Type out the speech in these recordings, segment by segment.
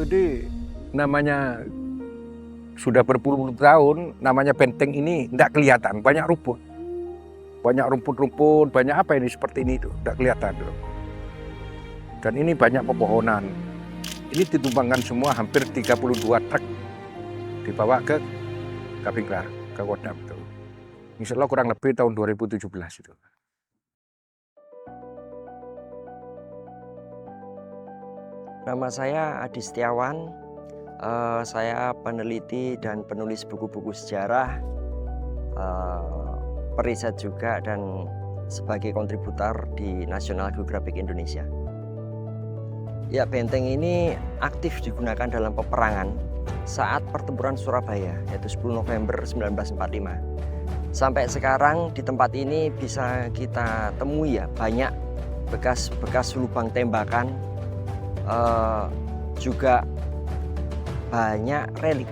ini namanya sudah berpuluh-puluh tahun, namanya benteng ini tidak kelihatan, banyak rumput-rumput, banyak apa ini seperti ini itu, tidak kelihatan. Dan ini banyak pepohonan. Ini ditumpangkan semua hampir 32 truk dibawa ke Kabinglar, ke Kodam itu. Insya Allah kurang lebih tahun 2017 itu. Nama saya Adi Setiawan, saya peneliti dan penulis buku-buku sejarah, periset juga, dan sebagai kontributor di National Geographic Indonesia. Ya, benteng ini aktif digunakan dalam peperangan saat pertempuran Surabaya, yaitu 10 November 1945. Sampai sekarang di tempat ini bisa kita temui ya banyak bekas-bekas lubang tembakan, juga banyak relik.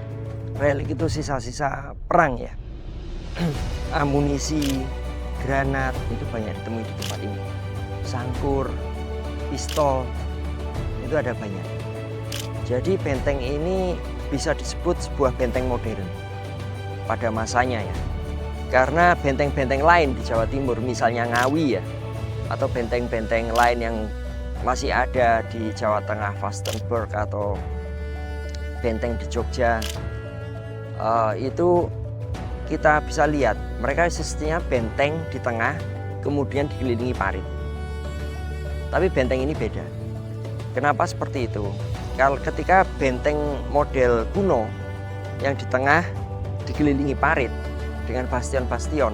Relik itu sisa-sisa perang ya. Amunisi, granat itu banyak ditemui di tempat ini. Sangkur, pistol itu ada banyak. Jadi benteng ini bisa disebut sebuah benteng modern pada masanya ya. Karena benteng-benteng lain di Jawa Timur, misalnya Ngawi ya, atau benteng-benteng lain yang masih ada di Jawa Tengah, Vastenburg atau benteng di Jogja, itu kita bisa lihat mereka sistemnya benteng di tengah kemudian dikelilingi parit. Tapi benteng ini beda. Kenapa seperti itu? Kalau ketika benteng model kuno yang di tengah dikelilingi parit dengan bastion-bastion,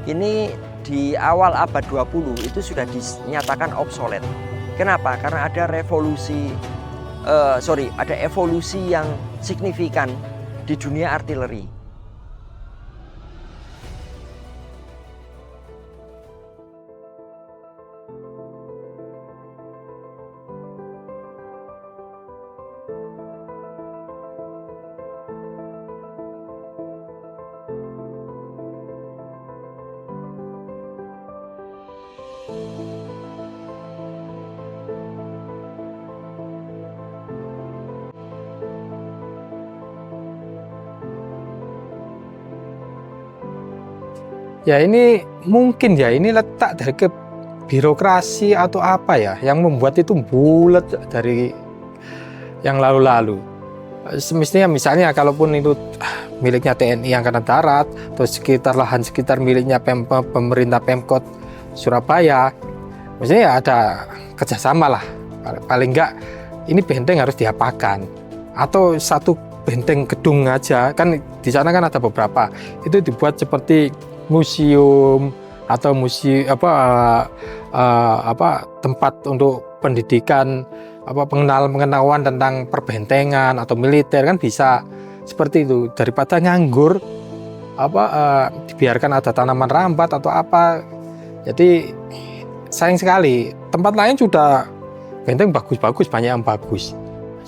ini di awal abad 20 itu sudah dinyatakan obsolet. Kenapa? Karena ada ada evolusi yang signifikan di dunia artileri. Ya ini mungkin ya ini letak dari ke birokrasi atau apa ya yang membuat itu bulat dari yang lalu-lalu. Semestinya misalnya kalaupun itu miliknya TNI Angkatan Darat atau sekitar lahan sekitar miliknya pemerintah Pemkot Surabaya, mestinya ya ada kerjasama lah. Paling enggak ini benteng harus diapakan atau satu benteng gedung aja, kan di sana kan ada beberapa itu dibuat seperti museum atau tempat untuk pendidikan, pengetahuan tentang perbentengan atau militer, kan bisa seperti itu daripada nganggur dibiarkan ada tanaman rambat atau apa. Jadi sayang sekali, tempat lain sudah benteng bagus-bagus, banyak yang bagus.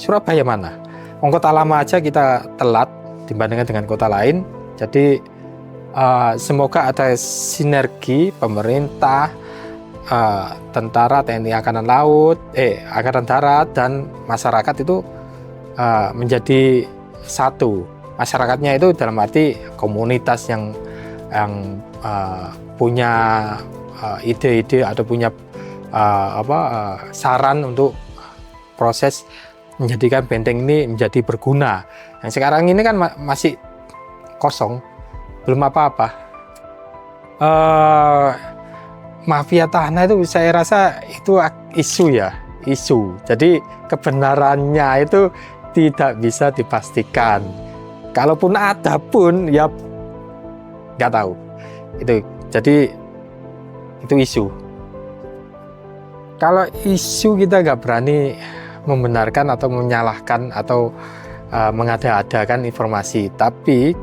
Surabaya mana? Kota lama aja kita telat dibandingkan dengan kota lain. Jadi semoga ada sinergi pemerintah, tentara, TNI Angkatan Laut, Angkatan Darat dan masyarakat itu menjadi satu. Masyarakatnya itu dalam arti komunitas yang punya ide-ide atau punya saran untuk proses menjadikan benteng ini menjadi berguna. Yang sekarang ini kan masih kosong, belum apa-apa. Mafia tanah itu saya rasa itu isu. Jadi kebenarannya itu tidak bisa dipastikan. Kalaupun ada pun ya nggak tahu. Jadi itu isu. Kalau isu kita nggak berani membenarkan atau menyalahkan atau mengada-adakan informasi, tapi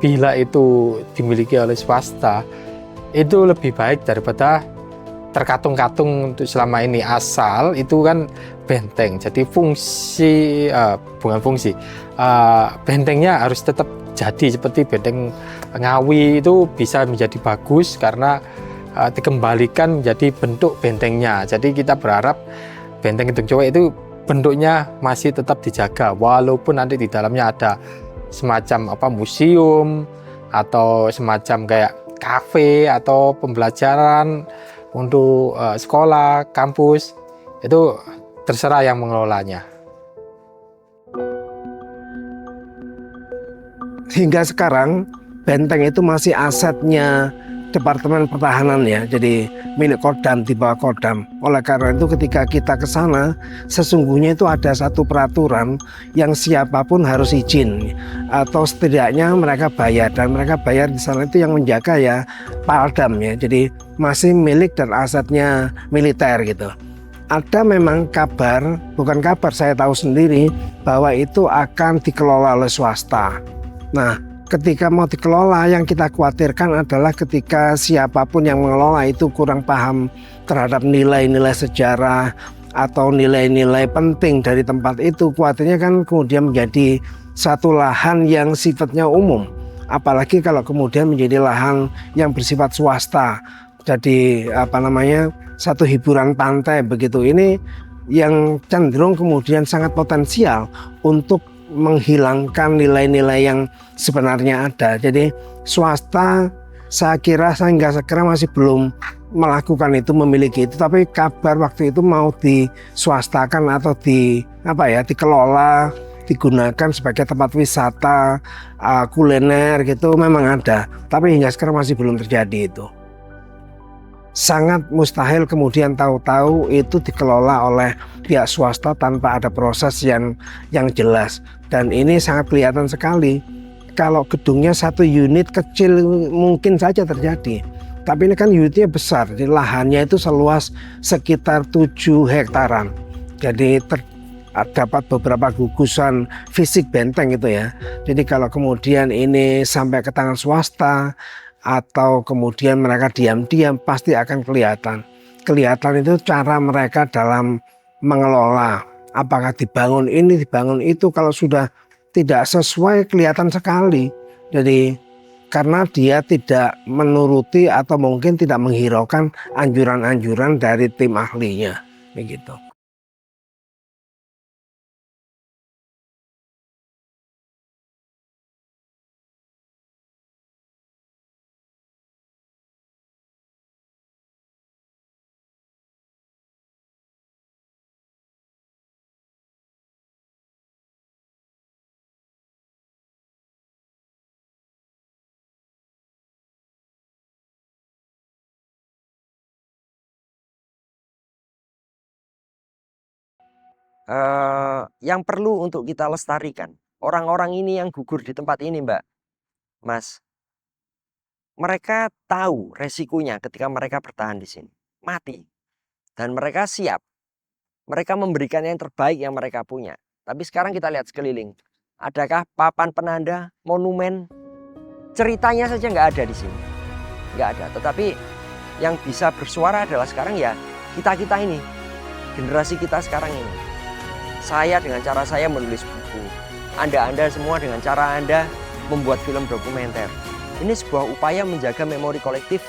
bila itu dimiliki oleh swasta itu lebih baik daripada terkatung-katung untuk selama ini, asal itu kan benteng. Jadi bentengnya harus tetap jadi seperti benteng Ngawi itu bisa menjadi bagus karena dikembalikan menjadi bentuk bentengnya. Jadi kita berharap benteng Gedung Cowek itu bentuknya masih tetap dijaga, walaupun nanti di dalamnya ada semacam museum atau semacam kayak kafe atau pembelajaran untuk sekolah, kampus, itu terserah yang mengelolanya. Hingga sekarang benteng itu masih asetnya Departemen Pertahanan ya, jadi milik Kodam, di bawah Kodam. Oleh karena itu ketika kita ke sana, sesungguhnya itu ada satu peraturan yang siapapun harus izin atau setidaknya mereka bayar, dan mereka bayar di sana itu yang menjaga ya Paldam ya. Jadi masih milik dan asetnya militer gitu. Ada memang kabar, bukan kabar, saya tahu sendiri bahwa itu akan dikelola oleh swasta. Nah, ketika mau dikelola, yang kita khawatirkan adalah ketika siapapun yang mengelola itu kurang paham terhadap nilai-nilai sejarah atau nilai-nilai penting dari tempat itu, khawatirnya kan kemudian menjadi satu lahan yang sifatnya umum. Apalagi kalau kemudian menjadi lahan yang bersifat swasta, jadi satu hiburan pantai begitu. Ini yang cenderung kemudian sangat potensial untuk menghilangkan nilai-nilai yang sebenarnya ada. Jadi swasta saya kira hingga sekarang masih belum melakukan itu, memiliki itu, tapi kabar waktu itu mau diswastakan atau dikelola, digunakan sebagai tempat wisata, kuliner gitu memang ada, tapi hingga sekarang masih belum terjadi itu. Sangat mustahil kemudian tahu-tahu itu dikelola oleh pihak swasta tanpa ada proses yang jelas. Dan ini sangat kelihatan sekali. Kalau gedungnya satu unit kecil mungkin saja terjadi. Tapi ini kan unitnya besar, jadi lahannya itu seluas sekitar 7 hektaran. Jadi dapat beberapa gugusan fisik benteng itu ya. Jadi kalau kemudian ini sampai ke tangan swasta, atau kemudian mereka diam-diam, pasti akan kelihatan. Kelihatan itu cara mereka dalam mengelola. Apakah dibangun ini, dibangun itu, kalau sudah tidak sesuai kelihatan sekali. Jadi karena dia tidak menuruti atau mungkin tidak menghiraukan anjuran-anjuran dari tim ahlinya. Begitu. Yang perlu untuk kita lestarikan, orang-orang ini yang gugur di tempat ini, Mbak, Mas, mereka tahu resikonya ketika mereka bertahan di sini, mati, dan mereka siap, mereka memberikan yang terbaik yang mereka punya. Tapi sekarang kita lihat sekeliling, adakah papan penanda, monumen, ceritanya saja nggak ada di sini, nggak ada. Tetapi yang bisa bersuara adalah sekarang ya kita ini, generasi kita sekarang ini. Saya dengan cara saya menulis buku, Anda semua dengan cara Anda membuat film dokumenter. Ini sebuah upaya menjaga memori kolektif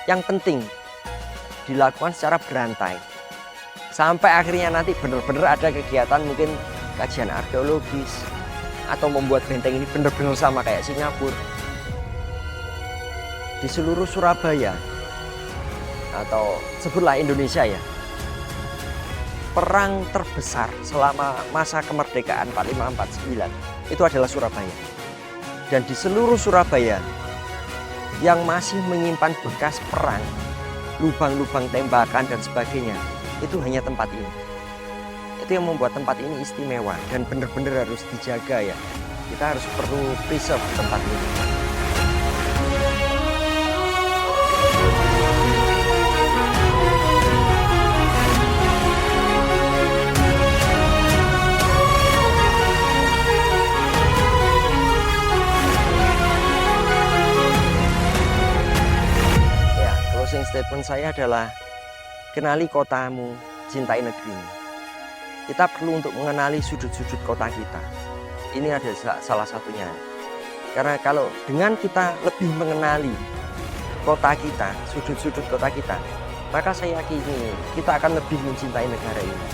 yang penting dilakukan secara berantai. Sampai akhirnya nanti benar-benar ada kegiatan mungkin kajian arkeologis atau membuat benteng ini benar-benar sama kayak Singapura. Di seluruh Surabaya atau sebutlah Indonesia ya, perang terbesar selama masa kemerdekaan 45-49 itu adalah Surabaya. Dan di seluruh Surabaya yang masih menyimpan bekas perang, lubang-lubang tembakan dan sebagainya, itu hanya tempat ini. Itu yang membuat tempat ini istimewa dan benar-benar harus dijaga ya. Kita harus perlu preserve tempat ini. Closing statement saya adalah kenali kotamu, cintai negerimu. Kita perlu untuk mengenali sudut-sudut kota kita. Ini adalah salah satunya. Karena kalau dengan kita lebih mengenali kota kita, sudut-sudut kota kita, maka saya yakini kita akan lebih mencintai negara ini.